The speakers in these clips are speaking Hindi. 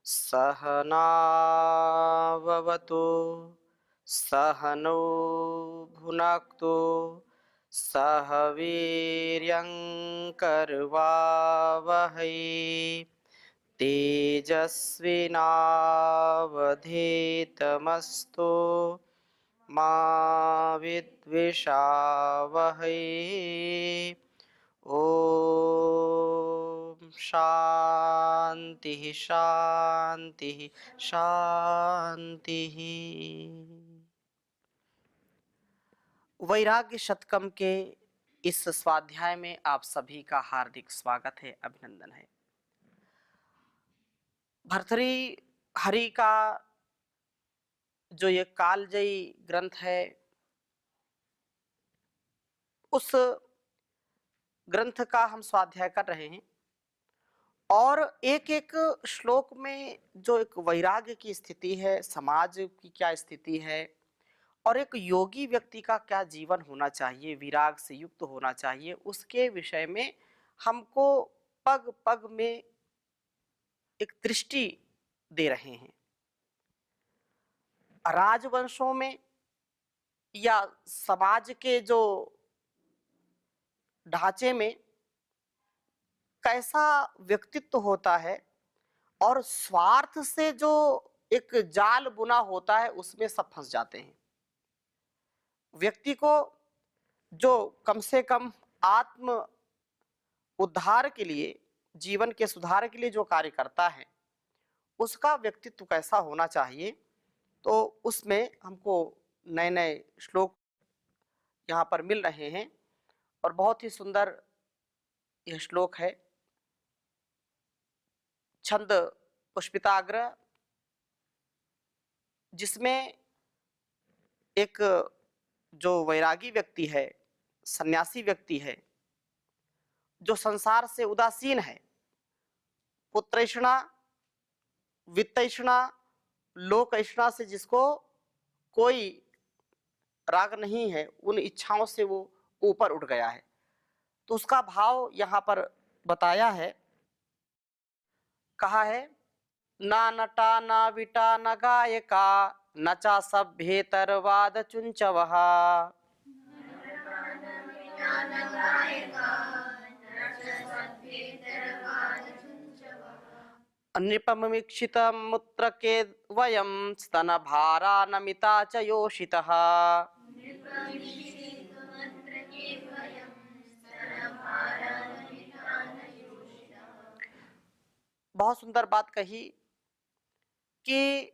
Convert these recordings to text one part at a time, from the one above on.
सहनाववतु सहनौ भुनक्तु सह वीर्यङ्करवावहै तेजस्विनावधीतमस्तु मा विद्विषावहै। ओम शांति शांति शांति। वैराग्य शतकम के इस स्वाध्याय में आप सभी का हार्दिक स्वागत है, अभिनंदन है। भर्तृहरि हरि का जो ये कालजयी ग्रंथ है, उस ग्रंथ का हम स्वाध्याय कर रहे हैं और एक एक श्लोक में जो एक वैराग्य की स्थिति है, समाज की क्या स्थिति है और एक योगी व्यक्ति का क्या जीवन होना चाहिए, विराग से युक्त होना चाहिए, उसके विषय में हमको पग पग में एक दृष्टि दे रहे हैं। राजवंशों में या समाज के जो ढांचे में कैसा व्यक्तित्व होता है और स्वार्थ से जो एक जाल बुना होता है, उसमें सब फंस जाते हैं। व्यक्ति को जो कम से कम आत्म उद्धार के लिए, जीवन के सुधार के लिए जो कार्य करता है, उसका व्यक्तित्व कैसा होना चाहिए, तो उसमें हमको नए नए श्लोक यहाँ पर मिल रहे हैं और बहुत ही सुंदर यह श्लोक है। छंद पुष्पिताग्र, जिसमें एक जो वैरागी व्यक्ति है, सन्यासी व्यक्ति है, जो संसार से उदासीन है, पुत्रैषणा, वित्तैषणा, लोकैषणा से जिसको कोई राग नहीं है, उन इच्छाओं से वो ऊपर उठ गया है, तो उसका भाव यहाँ पर बताया है। कहा है, ना नटा ना विटा न गायका न चा सभ्येतरवाद चुंचवः नृपमीक्षितमुत्र के वयं स्तनभारा नमिता च योषितः। बहुत सुंदर बात कही कि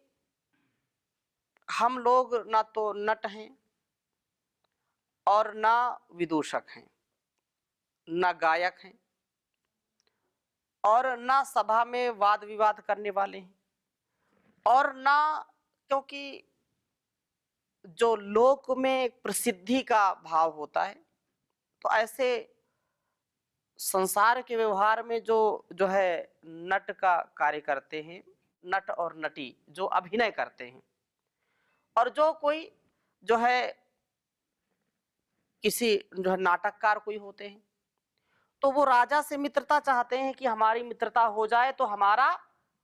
हम लोग ना तो नट हैं और ना विदूषक हैं, ना गायक हैं और ना सभा में वाद विवाद करने वाले हैं, और ना, क्योंकि जो लोक में प्रसिद्धि का भाव होता है, तो ऐसे संसार के व्यवहार में जो है नट का कार्य करते हैं, नट और नटी जो अभिनय करते हैं, और जो कोई जो है किसी जो है नाटककार कोई होते हैं, तो वो राजा से मित्रता चाहते हैं कि हमारी मित्रता हो जाए तो हमारा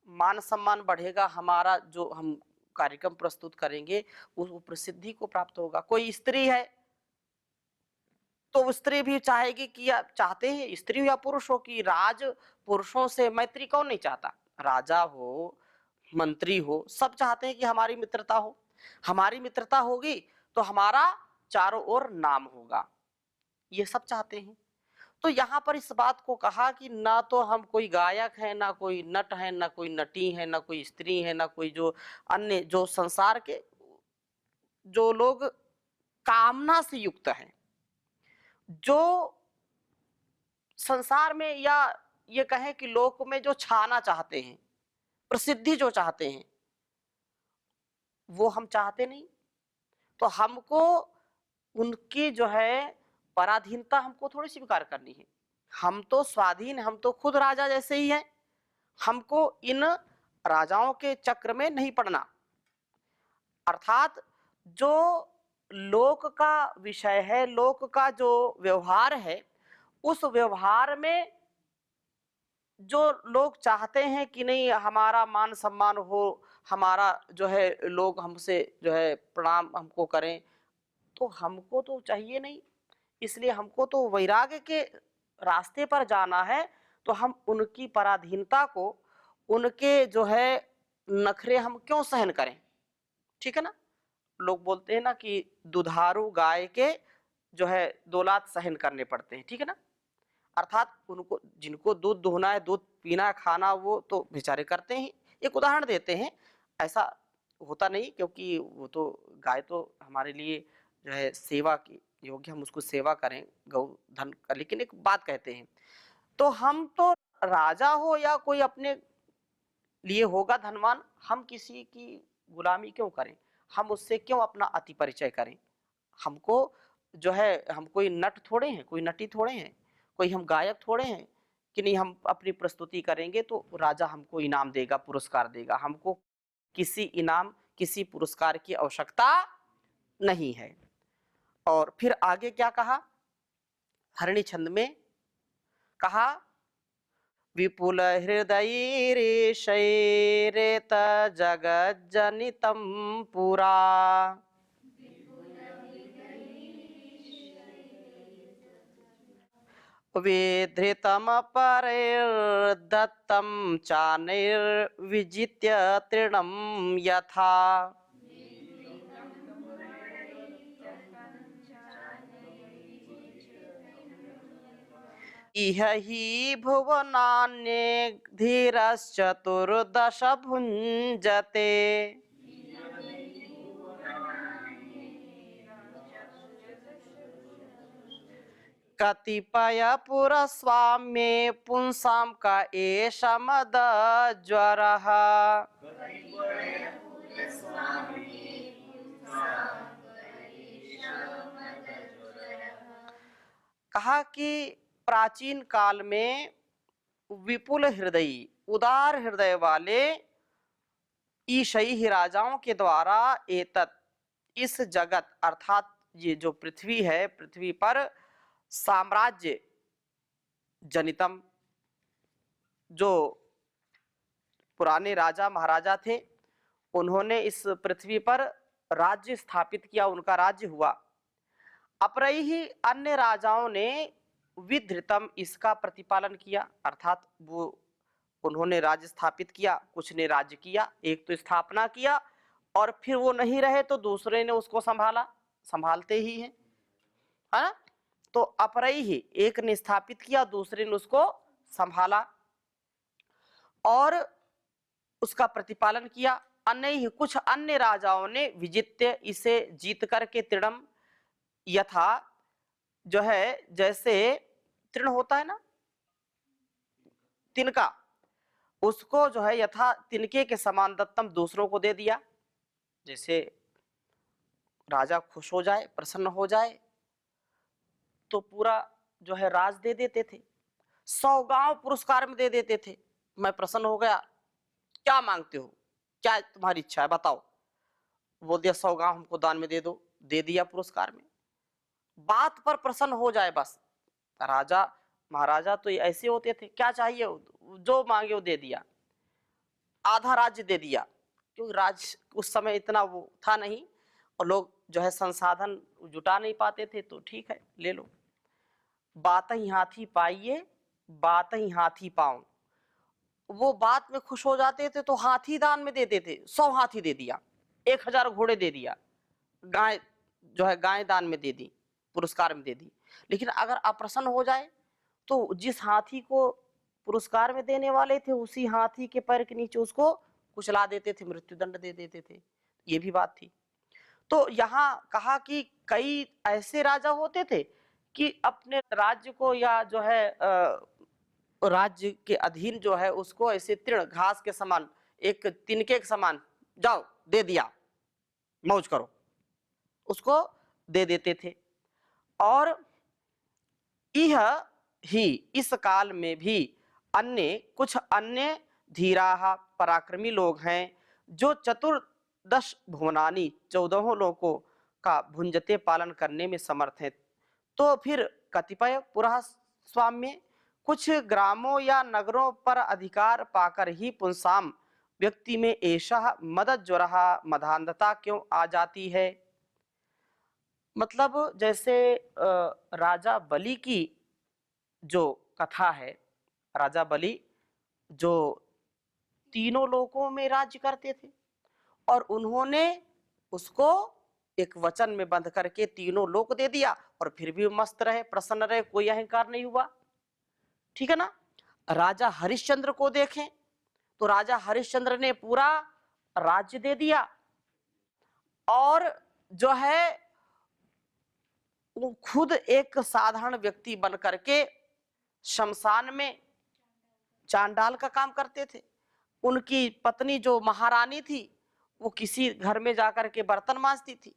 मान सम्मान बढ़ेगा, हमारा जो हम कार्यक्रम प्रस्तुत करेंगे उस प्रसिद्धि को प्राप्त होगा। कोई स्त्री है तो स्त्री भी चाहेगी कि, या चाहते हैं स्त्री हो या पुरुष हो, कि राज पुरुषों से मैत्री कौन नहीं चाहता, राजा हो मंत्री हो, सब चाहते हैं कि हमारी मित्रता हो, हमारी मित्रता होगी तो हमारा चारों ओर नाम होगा, ये सब चाहते हैं। तो यहाँ पर इस बात को कहा कि ना तो हम कोई गायक है, ना कोई नट है, ना कोई नटी है, ना कोई स्त्री है, ना कोई जो अन्य जो संसार के जो लोग कामना से युक्त हैं, जो संसार में या ये कहें कि लोक में जो छाना चाहते हैं, प्रसिद्धि जो चाहते हैं, वो हम चाहते नहीं। तो हमको उनकी जो है पराधीनता हमको थोड़ी स्वीकार करनी है। हम तो स्वाधीन, हम तो खुद राजा जैसे ही हैं, हमको इन राजाओं के चक्र में नहीं पड़ना। अर्थात जो लोक का विषय है, लोक का जो व्यवहार है, उस व्यवहार में जो लोग चाहते हैं कि नहीं हमारा मान सम्मान हो, हमारा जो है लोग हमसे जो है प्रणाम हमको करें, तो हमको तो चाहिए नहीं। इसलिए हमको तो वैराग्य के रास्ते पर जाना है, तो हम उनकी पराधीनता को, उनके जो है नखरे हम क्यों सहन करें? ठीक है ना? लोग बोलते हैं ना कि दुधारू गाय के जो है 2 लात सहन करने पड़ते हैं, ठीक है ना? अर्थात उनको जिनको दूध दूहना है, दूध पीना है, खाना वो तो बेचारे करते ही। एक उदाहरण देते हैं, ऐसा होता नहीं क्योंकि वो तो गाय तो हमारे लिए जो है सेवा की योग्य, हम उसको सेवा करें, गौ धन का। लेकिन एक बात कहते हैं, तो हम तो राजा हो या कोई अपने लिए होगा धनवान, हम किसी की गुलामी क्यों करें? हम उससे क्यों अपना अति परिचय करें? हमको जो है हम कोई नट थोड़े हैं, कोई नटी थोड़े हैं, कोई हम गायक थोड़े हैं कि नहीं हम अपनी प्रस्तुति करेंगे तो राजा हमको इनाम देगा, पुरस्कार देगा। हमको किसी इनाम, किसी पुरस्कार की आवश्यकता नहीं है। और फिर आगे क्या कहा? हरणी छंद में कहा, विपुल हृदयैरेत जगज्जनितं पुरा। विधृतमपरैर्दत्तं चानैर्विजित्य तृणं यथा। इह हि भुवनान्यधीरश्चतुर्दश भुञ्जते। कतिपय पुरस्वाम्ये पुंसां क एष मदज्वरः। कहा कि प्राचीन काल में विपुल हृदयी, उदार हृदय वाले ईशई ही राजाओं के द्वारा एतत्, इस जगत अर्थात ये जो पृथ्वी है, पृथ्वी पर साम्राज्य जनितम, जो पुराने राजा महाराजा थे, उन्होंने इस पृथ्वी पर राज्य स्थापित किया, उनका राज्य हुआ। अपरई ही अन्य राजाओं ने विधृतम, इसका प्रतिपालन किया, अर्थात वो उन्होंने राज्य स्थापित किया, कुछ ने राज्य किया, एक तो स्थापना किया और फिर वो नहीं रहे तो दूसरे ने उसको संभाला, संभालते ही हैं, है ना? तो अपरई ही, एक ने स्थापित किया, दूसरे ने उसको संभाला और उसका प्रतिपालन किया। अन्य ही कुछ अन्य राजाओं ने विजित्य, इसे जीत करके, तृणम यथा, जो है जैसे तृण होता है ना, तिनका, उसको जो है यथा तिनके के समान दत्तम, दूसरों को दे दिया। जैसे राजा खुश हो जाए, प्रसन्न हो जाए तो पूरा जो है राज दे देते थे, 100 गांव पुरस्कार में दे देते थे। मैं प्रसन्न हो गया, क्या मांगते हो, क्या तुम्हारी इच्छा है बताओ? वो दिया 100 गांव हमको दान में दे दो, दे दिया पुरस्कार में। बात पर प्रसन्न हो जाए बस। राजा महाराजा तो ऐसे होते थे, क्या चाहिए जो मांगे वो दे दिया, आधा राज्य दे दिया, क्योंकि राज उस समय इतना वो था नहीं और लोग जो है संसाधन जुटा नहीं पाते थे, तो ठीक है ले लो। बात ही हाथी पाइए, बात ही हाथी पाऊं, वो बात में खुश हो जाते थे तो हाथी दान में देते थे, 100 हाथी दे दिया, 1000 घोड़े दे दिया, गाय जो है गाय दान में दे दी, पुरस्कार में दे दी। लेकिन अगर अप्रसन्न हो जाए तो जिस हाथी को पुरस्कार में देने वाले थे, उसी हाथी के पैर के नीचे उसको कुचला देते थे, मृत्युदंड दे देते थे। ये भी बात थी। तो यहाँ कहा कि कई ऐसे राजा होते थे कि अपने राज्य को या जो है राज्य के अधीन जो है उसको ऐसे तृण घास के समान, एक तिनके के समान, जाओ दे दिया, मौज करो, उसको दे देते थे। और यह ही इस काल में भी अन्य कुछ अन्य धीराः, पराक्रमी लोग हैं जो चतुर्दश भुवनानि, 14 लोकों का भुंजते पालन करने में समर्थ हैं। तो फिर कतिपय पुरः स्वाम्य, कुछ ग्रामों या नगरों पर अधिकार पाकर ही पुंसाम व्यक्ति में ऐसा मदद ज्वरहा मदान्धता क्यों आ जाती है। मतलब जैसे राजा बलि की जो कथा है, राजा बलि जो तीनों लोकों में राज्य करते थे और उन्होंने उसको एक वचन में बंध करके तीनों लोक दे दिया और फिर भी मस्त रहे, प्रसन्न रहे, कोई अहंकार नहीं हुआ। ठीक है ना। राजा हरिश्चंद्र को देखें तो राजा हरिश्चंद्र ने पूरा राज्य दे दिया और जो है वो खुद एक साधारण व्यक्ति बन करके शमशान में चांडाल का काम करते थे। उनकी पत्नी जो महारानी थी वो किसी घर में जाकर के बर्तन मांजती थी।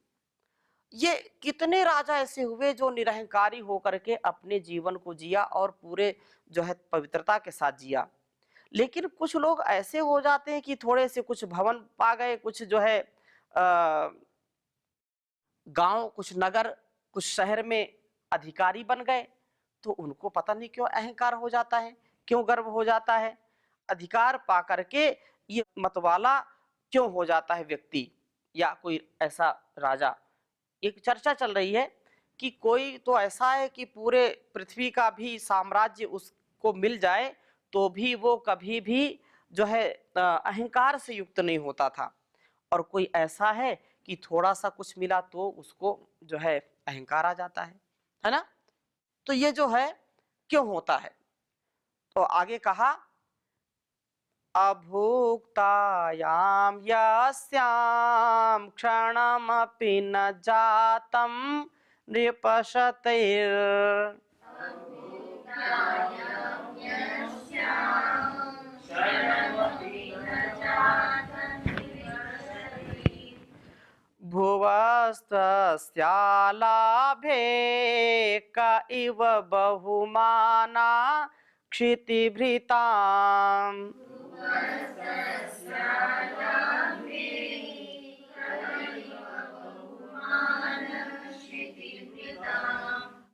ये कितने राजा ऐसे हुए जो निरहंकारी होकर के अपने जीवन को जिया और पूरे जो है पवित्रता के साथ जिया। लेकिन कुछ लोग ऐसे हो जाते हैं कि थोड़े से कुछ भवन पा गए, कुछ जो है गांव, कुछ नगर, कुछ शहर में अधिकारी बन गए तो उनको पता नहीं क्यों अहंकार हो जाता है, क्यों गर्व हो जाता है। अधिकार पा करके ये मतवाला क्यों हो जाता है व्यक्ति या कोई ऐसा राजा। एक चर्चा चल रही है कि कोई तो ऐसा है कि पूरे पृथ्वी का भी साम्राज्य उसको मिल जाए तो भी वो कभी भी जो है अहंकार से युक्त नहीं होता था, और कोई ऐसा है कि थोड़ा सा कुछ मिला तो उसको जो है अहंकार आ जाता है ना। तो ये जो है क्यों होता है, तो आगे कहा अभुक्तायां यस्यां क्षणमपि न जातं नृपशतैर् भुवस्तस्यालाभे क इव बहुमाना क्षितिभृताम्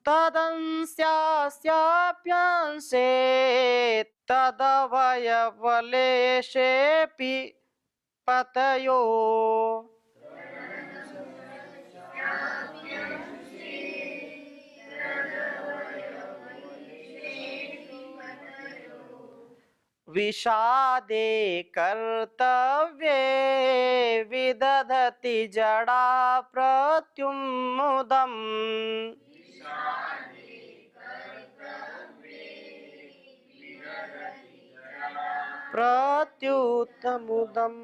तदंस्यास्याप्यंसे तदवयवलेशेऽपि पतयो विषादे कर्तव्ये विदधति जड़ा प्रत्युमुदम् प्रत्युतमुदम्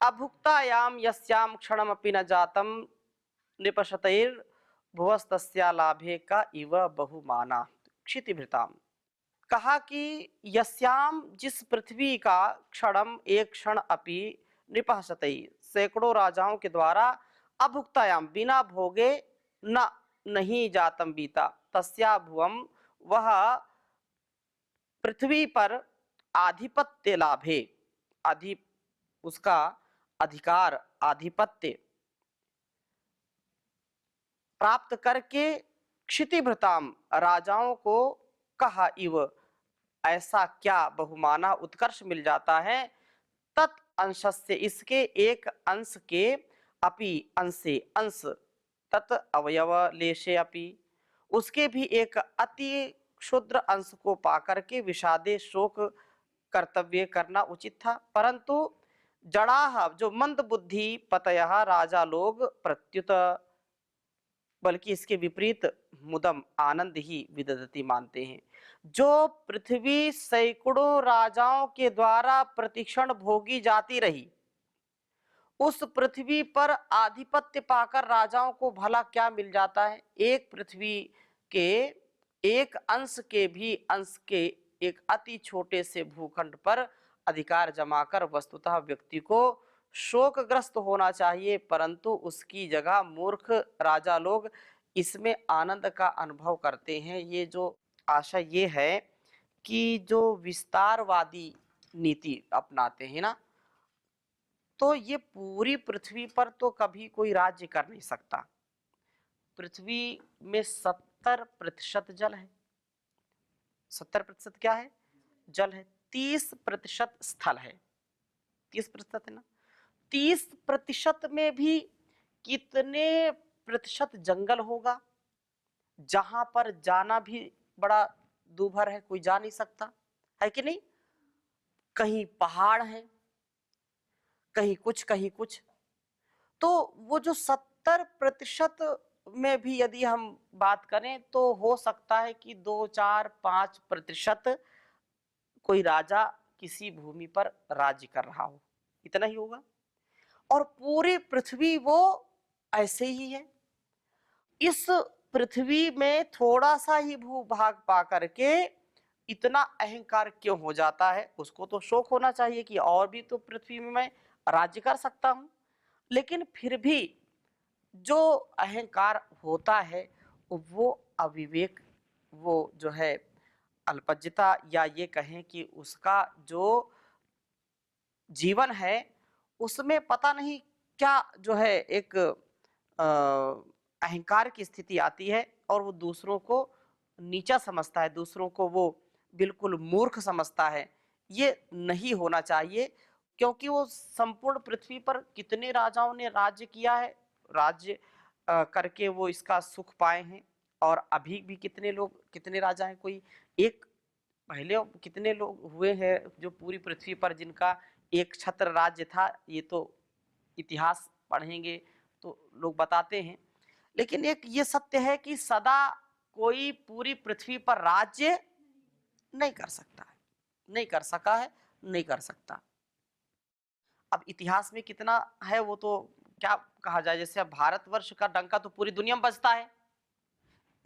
अभुक्तायाम यस्याम क्षणमपि न जातम निपशतैर भुवस्तस्या लाभे का इव बहुमाना क्षितिभृताम। कहा कि यस्याम जिस पृथ्वी का क्षणम एक क्षण अपि निपहसतई सैकड़ों राजाओं के द्वारा अभुक्तायाम बिना भोगे न नहीं जातम बीता तस्या भुवम वह पृथ्वी पर आधिपत्य लाभे आधि उसका अधिकार आधिपत्य प्राप्त करके क्षितिभृताम राजाओं को कहा इव ऐसा क्या बहुमाना उत्कर्ष मिल जाता है तत् अंश से इसके एक अंश के अपि अंशे अंश तत् अवयव लेशे अपि उसके भी एक अति क्षुद्र अंश को पाकर के विषादे शोक कर्तव्य करना उचित था, परंतु जड़ाह जो मंद बुद्धि पतयः राजा लोग प्रत्युत बल्कि इसके विपरीत मुदम आनंद ही विदधति मानते हैं। जो पृथ्वी सैकड़ों राजाओं के द्वारा प्रतिक्षण भोगी जाती रही उस पृथ्वी पर आधिपत्य पाकर राजाओं को भला क्या मिल जाता है। एक पृथ्वी के एक अंश के भी अंश के एक अति छोटे से भूखंड पर अधिकार जमाकर वस्तुतः व्यक्ति को शोकग्रस्त होना चाहिए, परंतु उसकी जगह मूर्ख राजा लोग इसमें आनंद का अनुभव करते हैं। ये जो आशा ये है कि जो विस्तारवादी नीति अपनाते हैं ना, तो ये पूरी पृथ्वी पर तो कभी कोई राज्य कर नहीं सकता। पृथ्वी में 70% जल है, 70% क्या है? जल है। 30% स्थल है। 30% है ना। 30% में भी कितने प्रतिशत जंगल होगा, जहां पर जाना भी बड़ा दूभर है, कोई जा नहीं सकता, है कि नहीं? कहीं पहाड़ है, कहीं कुछ कहीं कुछ। तो वो जो 70% में भी यदि हम बात करें तो हो सकता है कि 2, 4, 5% कोई राजा किसी भूमि पर राज्य कर रहा हो, इतना ही होगा। और पूरी पृथ्वी वो ऐसे ही है। इस पृथ्वी में थोड़ा सा ही भूभाग पा करके इतना अहंकार क्यों हो जाता है? उसको तो शौक होना चाहिए कि और भी तो पृथ्वी में मैं राज्य कर सकता हूं। लेकिन फिर भी जो अहंकार होता है वो अविवेक, वो जो है अल्पज्यता, या ये कहें कि उसका जो जीवन है उसमें पता नहीं क्या जो है एक अहंकार की स्थिति आती है और वो दूसरों को नीचा समझता है, दूसरों को वो बिल्कुल मूर्ख समझता है। ये नहीं होना चाहिए, क्योंकि वो संपूर्ण पृथ्वी पर कितने राजाओं ने राज्य किया है, राज्य करके वो इसका सुख पाए हैं। और अभी भी कितने लोग, कितने राजा हैं, कोई एक, पहले कितने लोग हुए हैं जो पूरी पृथ्वी पर जिनका एक छत्र राज्य था, ये तो इतिहास पढ़ेंगे तो लोग बताते हैं। लेकिन एक ये सत्य है कि सदा कोई पूरी पृथ्वी पर राज्य नहीं कर सकता है, नहीं कर सका है, नहीं कर सकता। अब इतिहास में कितना है वो तो क्या कहा जाए, जैसे अब भारतवर्ष का डंका तो पूरी दुनिया में बजता है,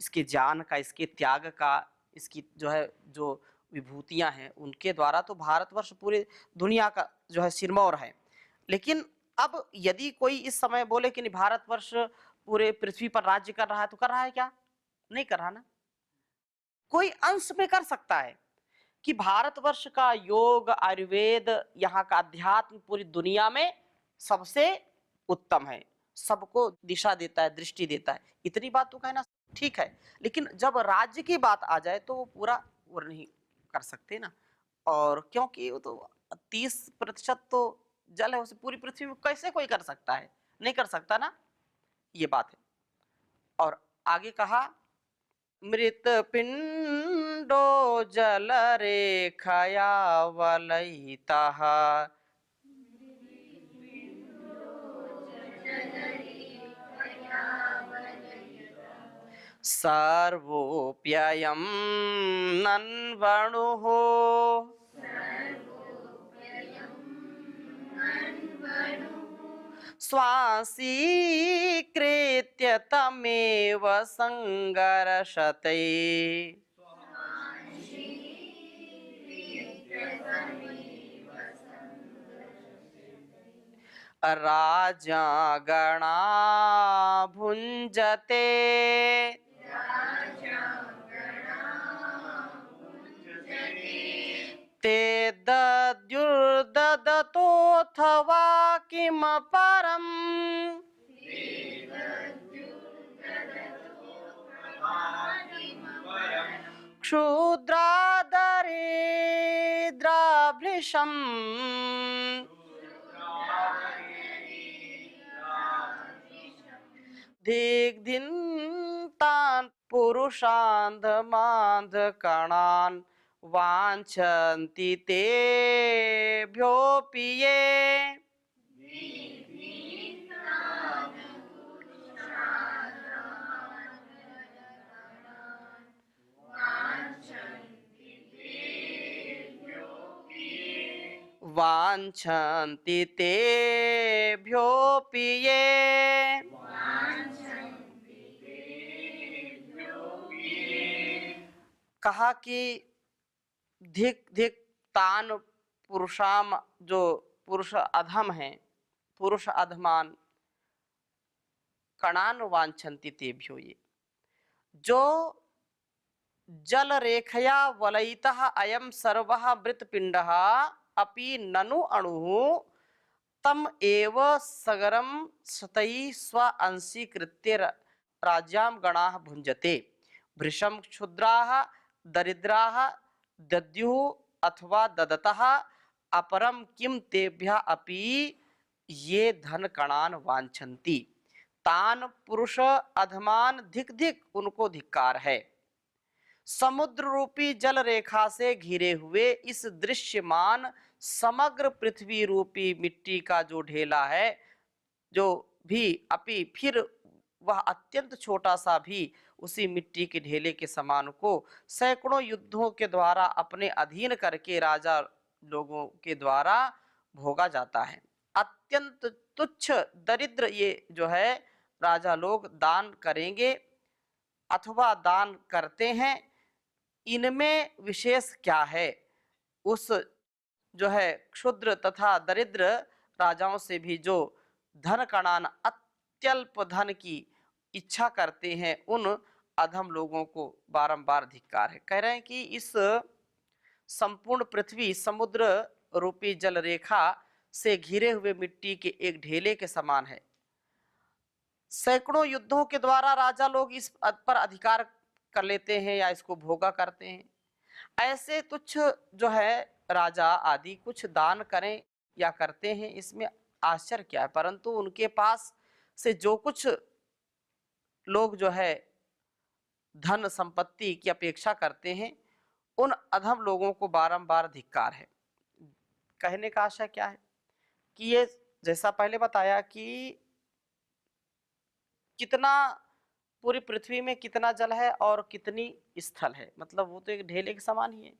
इसके ज्ञान का, इसके त्याग का, इसकी जो है जो विभूतियां हैं उनके द्वारा तो भारतवर्ष पूरी दुनिया का जो है सिरमौर है। लेकिन अब यदि कोई इस समय बोले कि नहीं भारतवर्ष पूरे पृथ्वी पर राज्य कर रहा है, तो कर रहा है क्या? नहीं कर रहा ना। कोई अंश में कर सकता है कि भारतवर्ष का योग, आयुर्वेद, यहाँ का अध्यात्म पूरी दुनिया में सबसे उत्तम है, सबको दिशा देता है, दृष्टि देता है, इतनी बात तो कहना ठीक है। लेकिन जब राज्य की बात आ जाए तो वो पूरा वो नहीं कर सकते ना। और क्योंकि वो तो 30% तो जल है, उसे पूरी पृथ्वी में कैसे कोई कर सकता है? नहीं कर सकता ना, ये बात है। और आगे कहा, मृत पिंडो जल रेखया वलयितः सर्वोऽप्ययं नन्वणुः स्वांसीकृत्य तमेव संगर्षते। राजागणा भुञ्जते ते दद्युर्ददतोऽथवा किम परम् क्षुद्रादरेद्राभृशम् दिग्धिन्तान् पुरुषान्धमान्धकणान् वाञ्छन्ति तेभ्योऽपि ये वाञ्छन्ति तेभ्योऽपि ये कहा कि धिक धिक तान पुरुषाम, जो पुरुष अधम हैं, पुरुष अधमान, कणान वांछन्ति तेभ्यो ये, जो जल रेखया वलयितः अयम सर्वः मृतपिंडः अपि ननु अणुः तम एव सगरम सतई स्व अंशीकृत्य राज्याम गणाः भुंजते भृशम क्षुद्राः दरिद्राः दद्युः अथवा ददतः अपरम किम तेभ्यः अपि ये धन कणान वांछन्ति तान पुरुष अधमान धिक धिक उनको धिक्कार है। समुद्र रूपी जल रेखा से घिरे हुए इस दृश्यमान समग्र पृथ्वी रूपी मिट्टी का जो ढेला है, जो भी अपि फिर वह अत्यंत छोटा सा भी उसी मिट्टी के ढेले के समान को सैकड़ों युद्धों के द्वारा अपने अधीन करके राजा लोगों के द्वारा भोगा जाता है। अत्यंत तुच्छ दरिद्र ये जो है राजा लोग दान करेंगे अथवा दान करते हैं, इनमें विशेष क्या है? उस जो है क्षुद्र तथा दरिद्र राजाओं से भी जो धन कणान अत्यल्प धन की इच्छा करते हैं, उन अधम लोगों को बारंबार धिक्कार है। कह रहे हैं कि इस संपूर्ण पृथ्वी समुद्र रूपी जल रेखा से घिरे हुए मिट्टी के एक ढेले के समान है। सैकड़ों युद्धों के द्वारा राजा लोग इस पर अधिकार कर लेते हैं या इसको भोगा करते हैं। ऐसे तुच्छ जो है राजा आदि कुछ दान करें या करते हैं, इसमें आश्चर्य क्या है? परंतु उनके पास से जो कुछ लोग जो है धन संपत्ति की अपेक्षा करते हैं, उन अधम लोगों को बारंबार धिक्कार है। कहने का आशय क्या है कि ये जैसा पहले बताया कि कितना पूरी पृथ्वी में कितना जल है और कितनी स्थल है, मतलब वो तो एक ढेले के समान ही है।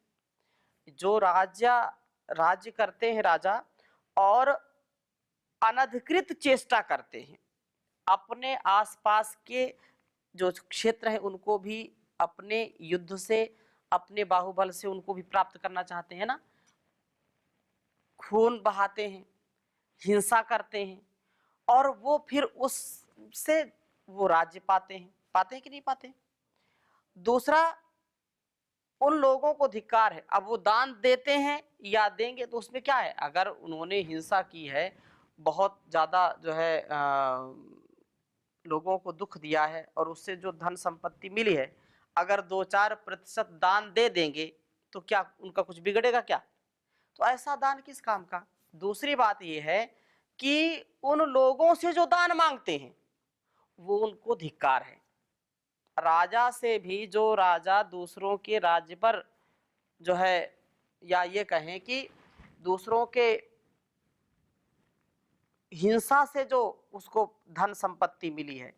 जो राज्य करते हैं राजा और अनधिकृत चेष्टा करते हैं, अपने आसपास के जो क्षेत्र है उनको भी अपने युद्ध से, अपने बाहुबल से उनको भी प्राप्त करना चाहते हैं ना, खून बहाते हैं, हिंसा करते हैं और वो फिर उससे वो राज्य पाते हैं कि नहीं पाते? दूसरा, उन लोगों को धिक्कार है। अब वो दान देते हैं या देंगे तो उसमें क्या है? अगर उन्होंने हिंसा की है, बहुत ज़्यादा जो है लोगों को दुख दिया है और उससे जो धन संपत्ति मिली है, अगर 2-4% दान दे देंगे तो क्या उनका कुछ बिगड़ेगा क्या? तो ऐसा दान किस काम का? दूसरी बात यह है कि उन लोगों से जो दान मांगते हैं वो उनको धिक्कार है। राजा से भी, जो राजा दूसरों के राज्य पर जो है, या ये कहें कि दूसरों के हिंसा से जो उसको धन संपत्ति मिली है,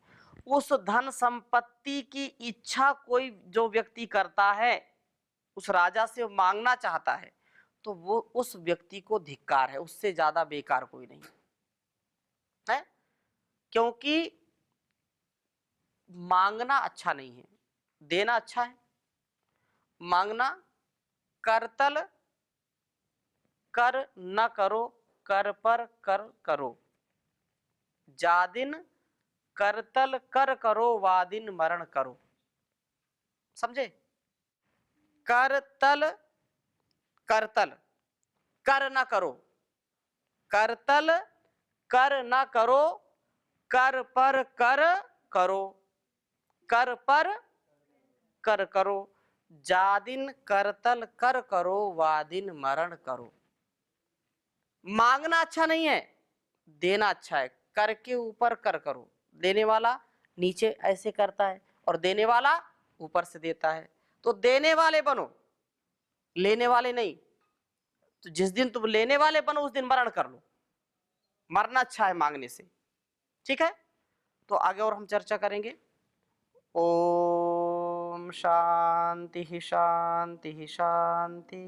उस धन संपत्ति की इच्छा कोई जो व्यक्ति करता है, उस राजा से मांगना चाहता है, तो वो उस व्यक्ति को धिक्कार है। उससे ज्यादा बेकार कोई नहीं है, क्योंकि मांगना अच्छा नहीं है, देना अच्छा है। मांगना करतल कर न करो, कर पर कर करो, जादिन करतल कर करो, वादिन मरण करो। समझे? करतल करतल कर न करो, करतल कर न करो, कर पर कर करो, कर पर कर करो, जादिन करतल कर करो, वादिन मरण करो। मांगना अच्छा नहीं है, देना अच्छा है। कर के ऊपर कर करो, देने वाला नीचे ऐसे करता है और देने वाला ऊपर से देता है। तो देने वाले बनो, लेने वाले नहीं। तो जिस दिन तुम लेने वाले बनो उस दिन मरण कर लो। मरना अच्छा है मांगने से, ठीक है? तो आगे और हम चर्चा करेंगे। ओम शांति शांति शांति।